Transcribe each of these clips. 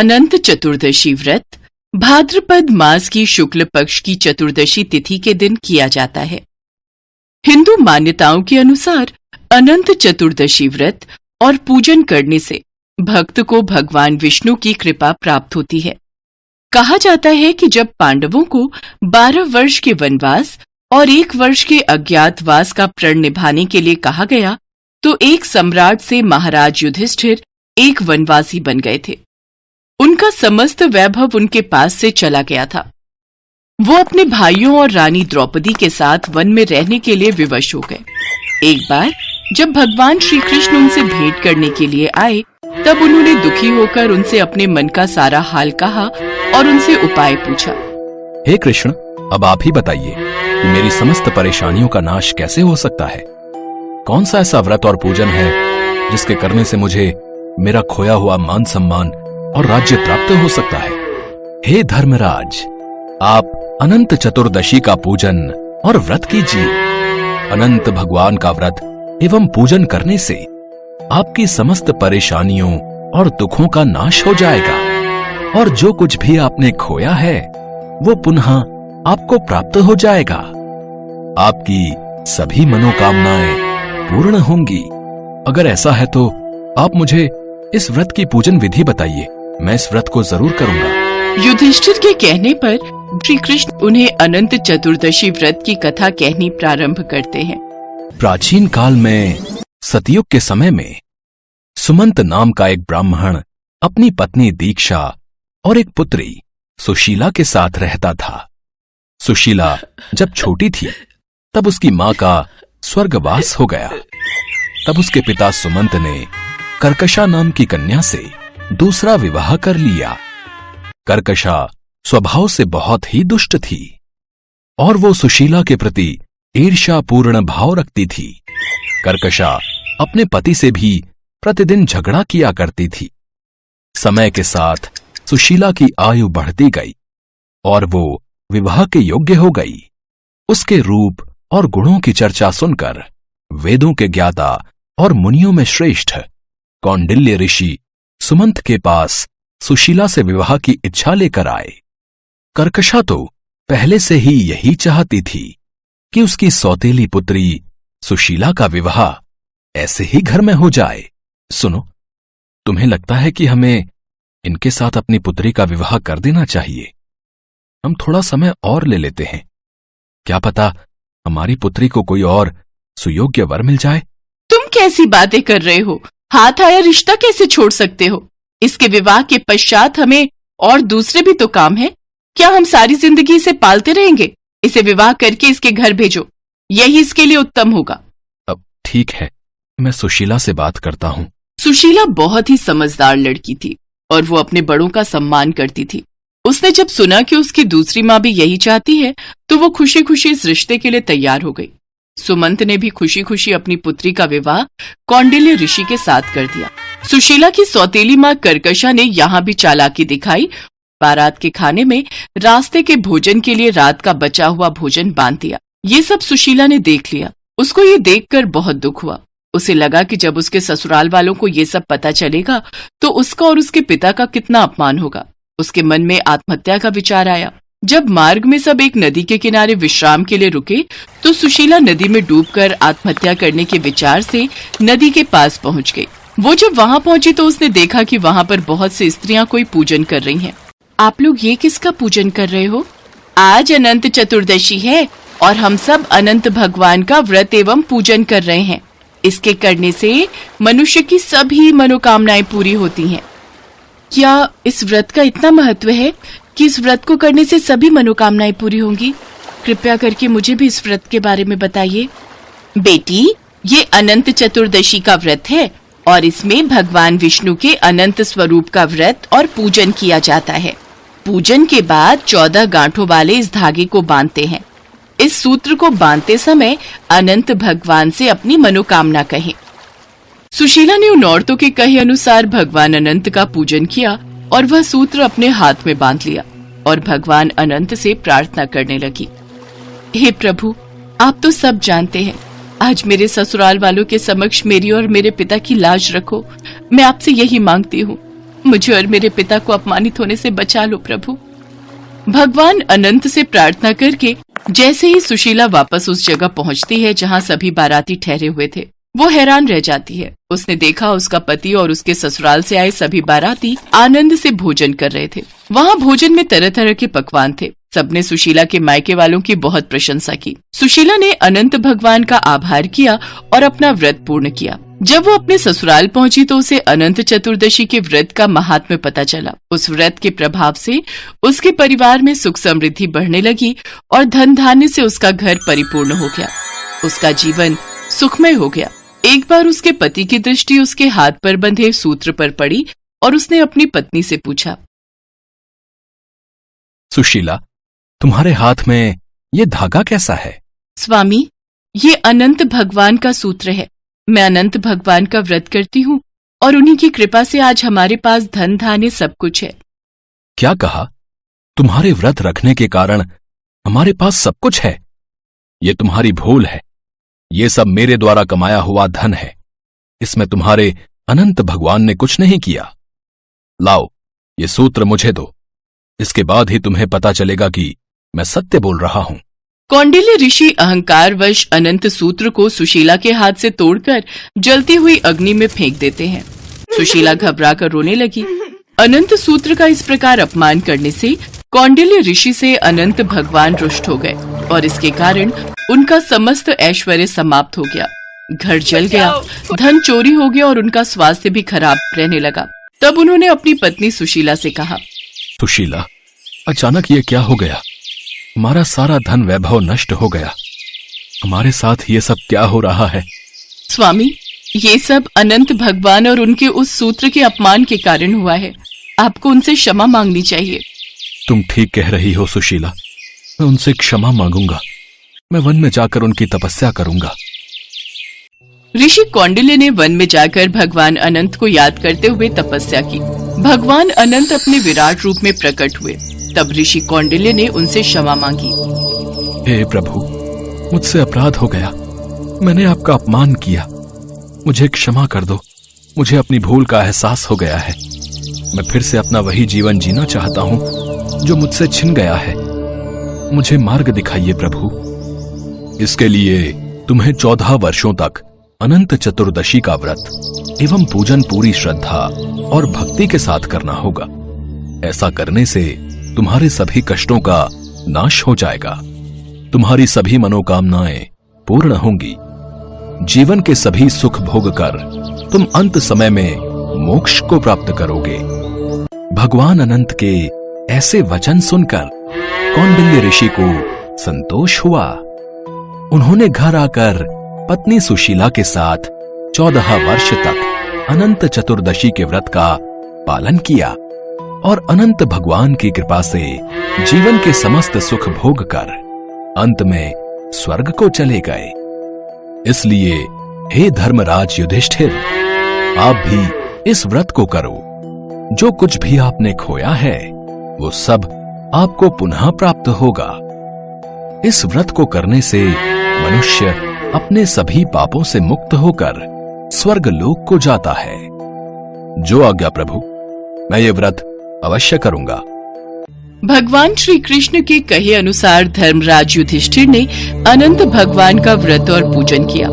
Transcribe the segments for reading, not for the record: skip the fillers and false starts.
अनंत चतुर्दशी व्रत भाद्रपद मास की शुक्ल पक्ष की चतुर्दशी तिथि के दिन किया जाता है। हिंदू मान्यताओं के अनुसार अनंत चतुर्दशी व्रत और पूजन करने से भक्त को भगवान विष्णु की कृपा प्राप्त होती है। कहा जाता है कि जब पांडवों को 12 वर्ष के वनवास और 1 वर्ष के अज्ञातवास का प्रण निभाने के लिए कहा गया, तो एक सम्राट से महाराज युधिष्ठिर एक वनवासी बन गए थे। उनका समस्त वैभव उनके पास से चला गया था। वो अपने भाइयों और रानी द्रौपदी के साथ वन में रहने के लिए विवश हो गए। एक बार जब भगवान श्री कृष्ण उनसे भेंट करने के लिए आए, तब उन्होंने दुखी होकर उनसे अपने मन का सारा हाल कहा और उनसे उपाय पूछा। हे कृष्ण, अब आप ही बताइए, मेरी समस्त परेशानियों का नाश कैसे हो सकता है? कौन सा ऐसा व्रत और पूजन है जिसके करने से मुझे मेरा खोया हुआ मान सम्मान और राज्य प्राप्त हो सकता है? हे धर्मराज, आप अनंत चतुर्दशी का पूजन और व्रत कीजिए। अनंत भगवान का व्रत एवं पूजन करने से आपकी समस्त परेशानियों और दुखों का नाश हो जाएगा और जो कुछ भी आपने खोया है वो पुनः आपको प्राप्त हो जाएगा। आपकी सभी मनोकामनाएं पूर्ण होंगी। अगर ऐसा है तो आप मुझे इस व्रत की पूजन विधि बताइए, मैं इस व्रत को जरूर करूंगा। युधिष्ठिर के कहने पर श्री कृष्ण उन्हें अनंत चतुर्दशी व्रत की कथा कहनी प्रारंभ करते हैं। प्राचीन काल में सतयुग के समय में सुमंत नाम का एक ब्राह्मण अपनी पत्नी दीक्षा और एक पुत्री सुशीला के साथ रहता था। सुशीला जब छोटी थी तब उसकी मां का स्वर्गवास हो गया। तब उसके पिता सुमंत ने कर्कशा नाम की कन्या से दूसरा विवाह कर लिया। कर्कशा स्वभाव से बहुत ही दुष्ट थी और वो सुशीला के प्रति ईर्ष्यापूर्ण भाव रखती थी। कर्कशा अपने पति से भी प्रतिदिन झगड़ा किया करती थी। समय के साथ सुशीला की आयु बढ़ती गई और वो विवाह के योग्य हो गई। उसके रूप और गुणों की चर्चा सुनकर वेदों के ज्ञाता और मुनियों में श्रेष्ठ कौंडिल्य ऋषि सुमंत के पास सुशीला से विवाह की इच्छा लेकर आए। कर्कशा तो पहले से ही यही चाहती थी कि उसकी सौतेली पुत्री सुशीला का विवाह ऐसे ही घर में हो जाए। सुनो, तुम्हें लगता है कि हमें इनके साथ अपनी पुत्री का विवाह कर देना चाहिए? हम थोड़ा समय और ले लेते हैं, क्या पता हमारी पुत्री को कोई और सुयोग्य वर मिल जाए। तुम कैसी बातें कर रहे हो? हाथ आया रिश्ता कैसे छोड़ सकते हो? इसके विवाह के पश्चात हमें और दूसरे भी तो काम है। क्या हम सारी जिंदगी इसे पालते रहेंगे? इसे विवाह करके इसके घर भेजो, यही इसके लिए उत्तम होगा। अब ठीक है, मैं सुशीला से बात करता हूँ। सुशीला बहुत ही समझदार लड़की थी और वो अपने बड़ों का सम्मान करती थी। उसने जब सुना कि उसकी दूसरी माँ भी यही चाहती है, तो वो खुशी खुशी इस रिश्ते के लिए तैयार हो गई। सुमंत ने भी खुशी खुशी अपनी पुत्री का विवाह कौंडिल्य ऋषि के साथ कर दिया। सुशीला की सौतेली माँ कर्कशा ने यहाँ भी चालाकी दिखाई। बारात के खाने में रास्ते के भोजन के लिए रात का बचा हुआ भोजन बांध दिया। ये सब सुशीला ने देख लिया। उसको ये देखकर बहुत दुख हुआ। उसे लगा कि जब उसके ससुराल वालों को ये सब पता चलेगा तो उसका और उसके पिता का कितना अपमान होगा। उसके मन में आत्महत्या का विचार आया। जब मार्ग में सब एक नदी के किनारे विश्राम के लिए रुके, तो सुशीला नदी में डूबकर आत्महत्या करने के विचार से नदी के पास पहुंच गई। वो जब वहां पहुंची तो उसने देखा कि वहां पर बहुत सी स्त्रियां कोई पूजन कर रही हैं। आप लोग ये किसका पूजन कर रहे हो? आज अनंत चतुर्दशी है और हम सब अनंत भगवान का व्रत एवं पूजन कर रहे हैं। इसके करने से मनुष्य की सभी मनोकामनाएं पूरी होती हैं। क्या इस व्रत का इतना महत्व है कि इस व्रत को करने से सभी मनोकामनाएं पूरी होंगी? कृपया करके मुझे भी इस व्रत के बारे में बताइए। बेटी, ये अनंत चतुर्दशी का व्रत है और इसमें भगवान विष्णु के अनंत स्वरूप का व्रत और पूजन किया जाता है। पूजन के बाद 14 गांठों वाले इस धागे को बांधते हैं। इस सूत्र को बांधते समय अनंत भगवान से अपनी मनोकामना कहें। सुशीला ने उन औरतों के कहे अनुसार भगवान अनंत का पूजन किया और वह सूत्र अपने हाथ में बांध लिया और भगवान अनंत से प्रार्थना करने लगी। हे प्रभु, आप तो सब जानते हैं। आज मेरे ससुराल वालों के समक्ष मेरी और मेरे पिता की लाज रखो। मैं आपसे यही मांगती हूँ। मुझे और मेरे पिता को अपमानित होने से बचा लो प्रभु। भगवान अनंत से प्रार्थना करके जैसे ही सुशीला वापस उस जगह पहुंचती है जहां सभी बाराती ठहरे हुए थे, वो हैरान रह जाती है। उसने देखा उसका पति और उसके ससुराल से आए सभी बाराती आनंद से भोजन कर रहे थे। वहां भोजन में तरह तरह के पकवान थे। सबने सुशीला के मायके वालों की बहुत प्रशंसा की। सुशीला ने अनंत भगवान का आभार किया और अपना व्रत पूर्ण किया। जब वो अपने ससुराल पहुंची तो उसे अनंत चतुर्दशी के व्रत का महात्म्य पता चला। उस व्रत के प्रभाव से उसके परिवार में सुख समृद्धि बढ़ने लगी और धन धान्य से उसका घर परिपूर्ण हो गया। उसका जीवन सुखमय हो गया। एक बार उसके पति की दृष्टि उसके हाथ पर बंधे सूत्र पर पड़ी और उसने अपनी पत्नी से पूछा, सुशीला, तुम्हारे हाथ में ये धागा कैसा है? स्वामी, ये अनंत भगवान का सूत्र है। मैं अनंत भगवान का व्रत करती हूँ और उन्हीं की कृपा से आज हमारे पास धन धान्य सब कुछ है। क्या कहा? तुम्हारे व्रत रखने के कारण हमारे पास सब कुछ है? ये तुम्हारी भूल है। ये सब मेरे द्वारा कमाया हुआ धन है। इसमें तुम्हारे अनंत भगवान ने कुछ नहीं किया। लाओ, ये सूत्र मुझे दो। इसके बाद ही तुम्हें पता चलेगा कि मैं सत्य बोल रहा हूं। कौंडिल्य ऋषि अहंकारवश अनंत सूत्र को सुशीला के हाथ से तोड़कर जलती हुई अग्नि में फेंक देते हैं। सुशीला घबराकर रोने लगी। अनंत सूत्र का इस प्रकार अपमान करने से कौंडिल्य ऋषि से अनंत भगवान रुष्ट हो गए और इसके कारण उनका समस्त ऐश्वर्य समाप्त हो गया। घर जल गया, धन चोरी हो गया और उनका स्वास्थ्य भी खराब रहने लगा। तब उन्होंने अपनी पत्नी सुशीला से कहा, सुशीला, अचानक ये क्या हो गया? हमारा सारा धन वैभव नष्ट हो गया। हमारे साथ ये सब क्या हो रहा है? स्वामी, ये सब अनंत भगवान और उनके उस सूत्र के अपमान के कारण हुआ है। आपको उनसे क्षमा मांगनी चाहिए। तुम ठीक कह रही हो सुशीला, मैं उनसे क्षमा मांगूंगा। मैं वन में जाकर उनकी तपस्या करूंगा। ऋषि कौंडिल्य ने वन में जाकर भगवान अनंत को याद करते हुए तपस्या की। भगवान अनंत अपने विराट रूप में प्रकट हुए। तब ऋषि कौंडिल्य ने उनसे क्षमा मांगी। हे प्रभु, मुझसे अपराध हो गया। मैंने आपका अपमान किया। मुझे क्षमा कर दो। मुझे अपनी भूल का एहसास हो गया है। मैं फिर से अपना वही जीवन जीना चाहता हूँ जो मुझसे छिन गया है। मुझे मार्ग दिखाइए प्रभु। इसके लिए तुम्हें 14 वर्षों तक अनंत चतुर्दशी का व्रत एवं पूजन पूरी श्रद्धा और भक्ति के साथ करना होगा। ऐसा करने से तुम्हारे सभी कष्टों का नाश हो जाएगा। तुम्हारी सभी मनोकामनाएं पूर्ण होंगी। जीवन के सभी सुख भोग कर तुम अंत समय में मोक्ष को प्राप्त करोगे। भगवान अनंत के ऐसे वचन सुनकर कौंडिल्य ऋषि को संतोष हुआ। उन्होंने घर आकर पत्नी सुशीला के साथ 14 वर्ष तक अनंत चतुर्दशी के व्रत का पालन किया और अनंत भगवान की कृपा से जीवन के समस्त सुख भोग कर अंत में स्वर्ग को चले गए। इसलिए हे धर्मराज युधिष्ठिर, आप भी इस व्रत को करो। जो कुछ भी आपने खोया है वो सब आपको पुनः प्राप्त होगा। इस व्रत को करने से मनुष्य अपने सभी पापों से मुक्त होकर स्वर्ग लोक को जाता है। जो आज्ञा प्रभु, मैं ये व्रत अवश्य करूंगा। भगवान श्री कृष्ण के कहे अनुसार धर्मराज युधिष्ठिर ने अनंत भगवान का व्रत और पूजन किया।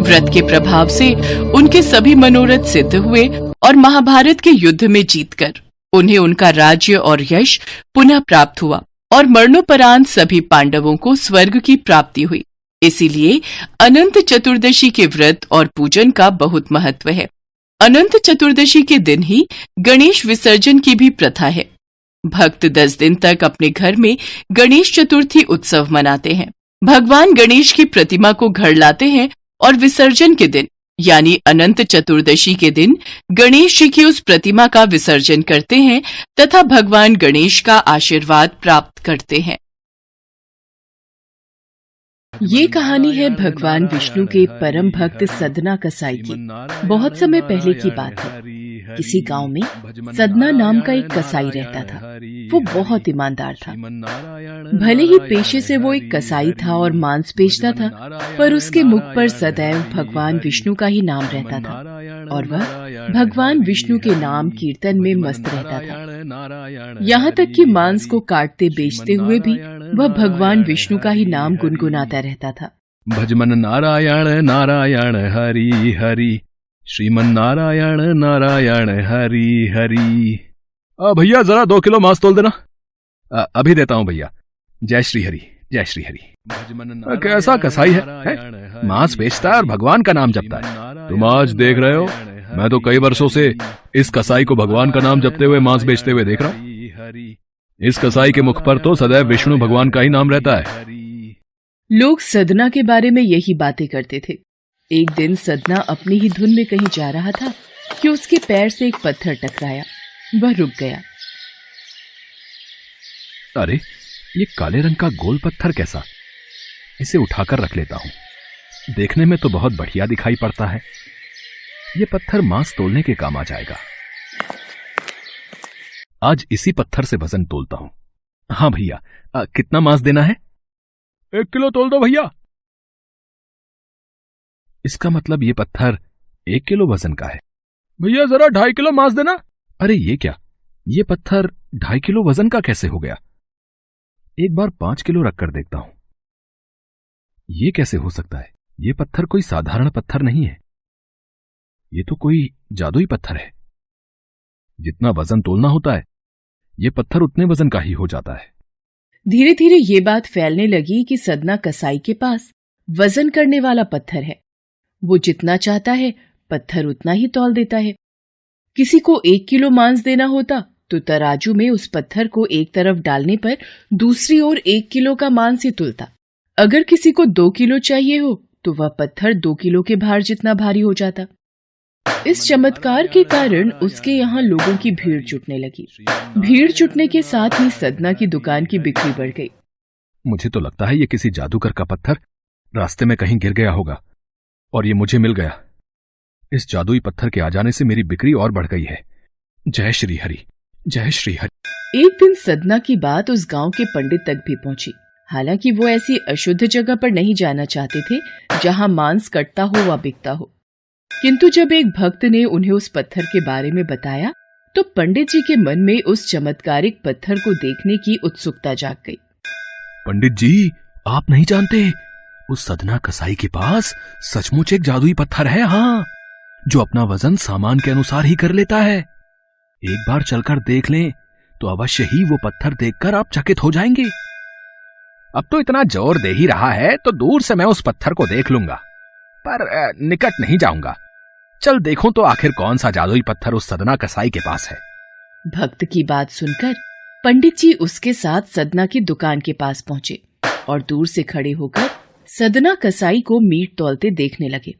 व्रत के प्रभाव से उनके सभी मनोरथ सिद्ध हुए और महाभारत के युद्ध में जीतकर उन्हें उनका राज्य और यश पुनः प्राप्त हुआ और मरणोपरांत सभी पांडवों को स्वर्ग की प्राप्ति हुई। इसीलिए अनंत चतुर्दशी के व्रत और पूजन का बहुत महत्व है। अनंत चतुर्दशी के दिन ही गणेश विसर्जन की भी प्रथा है। भक्त 10 दिन तक अपने घर में गणेश चतुर्थी उत्सव मनाते हैं। भगवान गणेश की प्रतिमा को घर लाते हैं और विसर्जन के दिन यानी अनंत चतुर्दशी के दिन गणेश जी की उस प्रतिमा का विसर्जन करते हैं तथा भगवान गणेश का आशीर्वाद प्राप्त करते हैं। ये कहानी है भगवान विष्णु के परम भक्त सदना कसाई की। बहुत समय पहले की बात है। किसी गांव में सदना नाम का एक कसाई रहता था। वो बहुत ईमानदार था। भले ही पेशे से वो एक कसाई था और मांस बेचता था, पर उसके मुख पर सदैव भगवान विष्णु का ही नाम रहता था। और वह भगवान विष्णु के नाम कीर्तन में मस्त रहता था। यहाँ तक कि मांस को काटते बेचते हुए भी वह भगवान विष्णु का ही नाम गुनगुनाता रहता था। भजमन नारायण नारायण हरि हरि, श्रीमन नारायण नारायण हरि हरि। भैया जरा 2 किलो मांस तोल देना। अभी देता हूँ भैया। जय श्री हरि, जय श्री हरि। कैसा कसाई है? मांस बेचता है और भगवान का नाम जपता है। तुम आज देख रहे हो, मैं तो कई वर्षों से इस कसाई को भगवान का नाम जपते हुए मांस बेचते हुए देख रहा हूँ। इस कसाई के मुख पर तो सदैव विष्णु भगवान का ही नाम रहता है। लोग सदना के बारे में यही बातें करते थे। एक दिन सदना अपनी ही धुन में कहीं जा रहा था कि उसके पैर से एक पत्थर टकराया। वह रुक गया। अरे, ये काले रंग का गोल पत्थर कैसा? इसे उठाकर रख लेता हूं। देखने में तो बहुत बढ़िया दिखाई पड़ता है। ये पत्थर मांस तोलने के काम आ जाएगा। आज इसी पत्थर से वजन तोलता हूं। हाँ भैया, कितना मांस देना है? 1 किलो तोल दो भैया। इसका मतलब ये पत्थर 1 किलो वजन का है। भैया जरा 2.5 किलो मांस देना। अरे ये क्या, ये पत्थर 2.5 किलो वजन का कैसे हो गया? एक बार 5 किलो रखकर देखता हूं। ये कैसे हो सकता है? ये पत्थर कोई साधारण पत्थर नहीं है। ये तो कोई जादुई पत्थर है। जितना वजन तोलना होता है, ये पत्थर उतने वजन का ही हो जाता है। धीरे धीरे ये बात फैलने लगी कि सदना कसाई के पास वजन करने वाला पत्थर है। वो जितना चाहता है पत्थर उतना ही तौल देता है। किसी को 1 किलो मांस देना होता तो तराजू में उस पत्थर को एक तरफ डालने पर दूसरी ओर 1 किलो का मांस ही तुलता। अगर किसी को 2 किलो चाहिए हो तो वह पत्थर 2 किलो के भार जितना भारी हो जाता। इस चमत्कार के कारण उसके यहाँ लोगों की भीड़ जुटने लगी। भीड़ जुटने के साथ ही सदना की दुकान की बिक्री बढ़ गई। मुझे तो लगता है ये किसी जादूगर का पत्थर रास्ते में कहीं गिर गया होगा और ये मुझे मिल गया। इस जादुई पत्थर के आ जाने से मेरी बिक्री और बढ़ गई है। जय श्री हरि, जय श्री हरि। एक दिन सदना की बात उस गांव के पंडित तक भी पहुंची। हालांकि वो ऐसी अशुद्ध जगह पर नहीं जाना चाहते थे जहां मांस कटता हो व बिकता हो, किंतु जब एक भक्त ने उन्हें उस पत्थर के बारे में बताया तो पंडित जी के मन में उस चमत्कारिक पत्थर को देखने की उत्सुकता जाग गई। पंडित जी, आप नहीं जानते, उस सदना कसाई के पास सचमुच एक जादुई पत्थर है। हाँ, जो अपना वजन सामान के अनुसार ही कर लेता है। एक बार चलकर देख लें तो अवश्य ही वो पत्थर देखकर आप चकित हो जाएंगे। अब तो इतना जोर दे ही रहा है तो दूर से मैं उस पत्थर को देख लूंगा, पर निकट नहीं जाऊंगा। चल देखूं तो आखिर कौन सा जादुई पत्थर उस सदना कसाई के पास है। भक्त की बात सुनकर पंडित जी उसके साथ सदना की दुकान के पास पहुंचे और दूर से खड़े होकर सदना कसाई को मीट तौलते देखने लगे।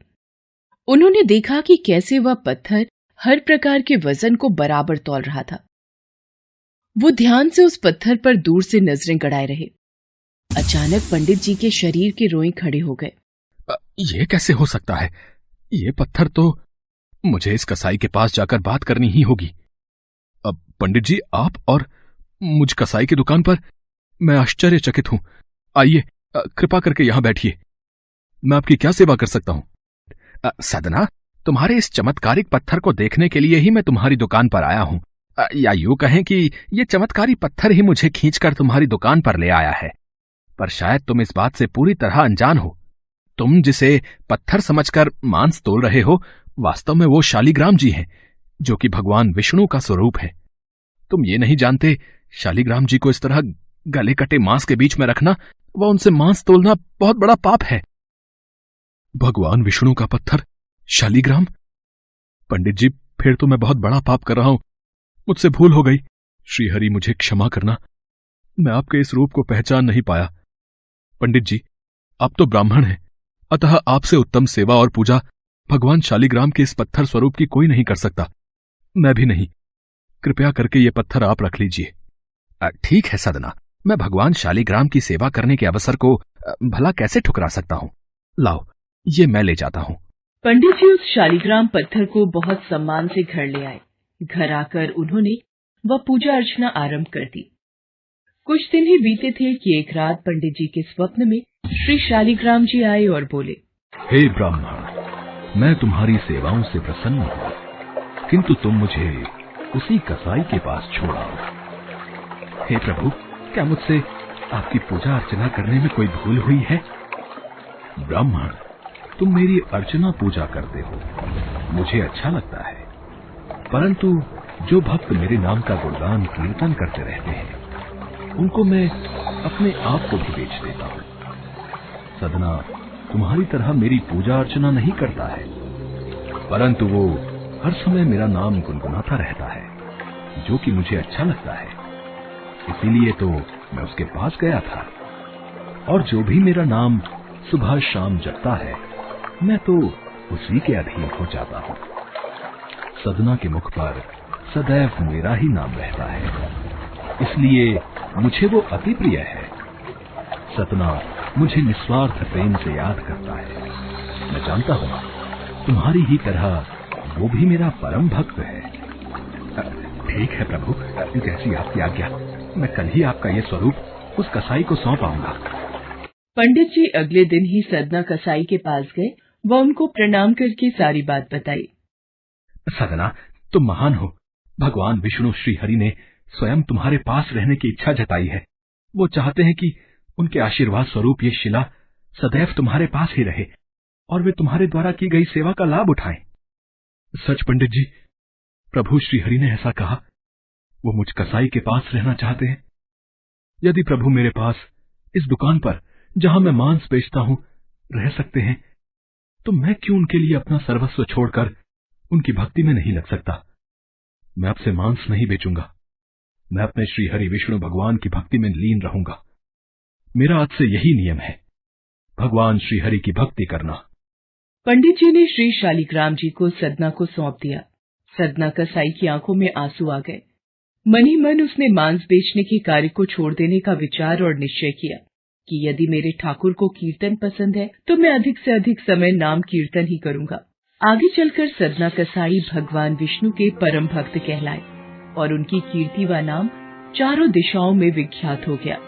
उन्होंने देखा कि कैसे वह पत्थर हर प्रकार के वजन को बराबर तौल रहा था। वो ध्यान से उस पत्थर पर दूर से नजरें गड़ाए रहे। अचानक पंडित जी के शरीर के रोए खड़े हो गए। ये कैसे हो सकता है? ये पत्थर तो मुझे इस कसाई के पास जाकर बात करनी ही होगी। अब पंडित जी, आप और मुझ कसाई की दुकान पर मैं आश्चर्यचकित हूं। आइए, कृपा करके यहां बैठिए। मैं आपकी क्या सेवा कर सकता हूं? सदना, तुम्हारे इस चमत्कारिक पत्थर को देखने के लिए ही मैं तुम्हारी दुकान पर आया हूं। या यूं कहें कि ये चमत्कारी पत्थर ही मुझे खींचकर तुम्हारी दुकान पर ले आया है। पर शायद तुम इस बात से पूरी तरह अनजान हो। तुम जिसे पत्थर समझकर मांस तोल रहे हो, वास्तव में वो शालिग्राम जी हैं, जो कि भगवान विष्णु का स्वरूप है। तुम ये नहीं जानते, शालिग्राम जी को इस तरह गले कटे मांस के बीच में रखना व उनसे मांस तोलना बहुत बड़ा पाप है। भगवान विष्णु का पत्थर शालिग्राम? पंडित जी, फिर तो मैं बहुत बड़ा पाप कर रहा हूं। मुझसे भूल हो गई। श्रीहरि, मुझे क्षमा करना। मैं आपके इस रूप को पहचान नहीं पाया। पंडित जी, आप तो ब्राह्मण हैं, अतः आपसे उत्तम सेवा और पूजा भगवान शालिग्राम के इस पत्थर स्वरूप की कोई नहीं कर सकता। मैं भी नहीं। कृपया करके ये पत्थर आप रख लीजिए। ठीक है सदना, मैं भगवान शालिग्राम की सेवा करने के अवसर को भला कैसे ठुकरा सकता हूं। लाओ, ये मैं ले जाता हूं। पंडित जी उस शालिग्राम पत्थर को बहुत सम्मान से घर ले आए। घर आकर उन्होंने वह पूजा अर्चना आरंभ कर दी। कुछ दिन ही बीते थे कि एक रात पंडित जी के स्वप्न में श्री शालिग्राम जी आए और बोले, हे ब्राह्मण, मैं तुम्हारी सेवाओं से प्रसन्न हूं, किंतु तुम मुझे उसी कसाई के पास छोड़ाओ। हे प्रभु, क्या मुझसे आपकी पूजा अर्चना करने में कोई भूल हुई है? ब्राह्मण, तुम मेरी अर्चना पूजा करते हो, मुझे अच्छा लगता है, परंतु जो भक्त मेरे नाम का गुणगान कीर्तन करते रहते हैं, उनको मैं अपने आप को भी बेच देता हूं। सदना तुम्हारी तरह मेरी पूजा अर्चना नहीं करता है, परंतु वो हर समय मेरा नाम गुनगुनाता रहता है, जो कि मुझे अच्छा लगता है। इसीलिए तो मैं उसके पास गया था, और जो भी मेरा नाम सुबह शाम जपता है, मैं तो उसी के अधीन हो जाता हूं। सदना के मुख पर सदैव मेरा ही नाम रहता है, इसलिए मुझे वो अति प्रिय है। सतना मुझे निस्वार्थ प्रेम से याद करता है। मैं जानता हूं तुम्हारी ही तरह वो भी मेरा परम भक्त है। ठीक है प्रभु, जैसी आपकी आज्ञा, मैं कल ही आपका ये स्वरूप उस कसाई को सौंप आऊंगा। पंडित जी अगले दिन ही सदना कसाई के पास गए व उनको प्रणाम करके सारी बात बताई। सदना, तुम महान हो। भगवान विष्णु श्री हरि ने स्वयं तुम्हारे पास रहने की इच्छा जताई है। वो चाहते हैं कि उनके आशीर्वाद स्वरूप ये शिला सदैव तुम्हारे पास ही रहे और वे तुम्हारे द्वारा की गई सेवा का लाभ उठाएं। सच पंडित जी, प्रभु श्री हरि ने ऐसा कहा। वो मुझ कसाई के पास रहना चाहते हैं। यदि प्रभु मेरे पास इस दुकान पर, जहां मैं मांस बेचता हूं, रह सकते हैं, तो मैं क्यों उनके लिए अपना सर्वस्व छोड़कर उनकी भक्ति में नहीं लग सकता। मैं अब से मांस नहीं बेचूंगा। मैं अपने श्री हरि विष्णु भगवान की भक्ति में लीन रहूंगा। मेरा आज से यही नियम है, भगवान श्री हरि की भक्ति करना। पंडित जी ने श्री शालिग्राम जी को सदना को सौंप दिया। सदना कसाई की आंखों में आंसू आ गए। मन ही मन उसने मांस बेचने के कार्य को छोड़ देने का विचार और निश्चय किया कि यदि मेरे ठाकुर को कीर्तन पसंद है तो मैं अधिक से अधिक समय नाम कीर्तन ही करूंगा। आगे चलकर सदना कसाई भगवान विष्णु के परम भक्त कहलाए और उनकी कीर्ति व नाम चारों दिशाओं में विख्यात हो गया।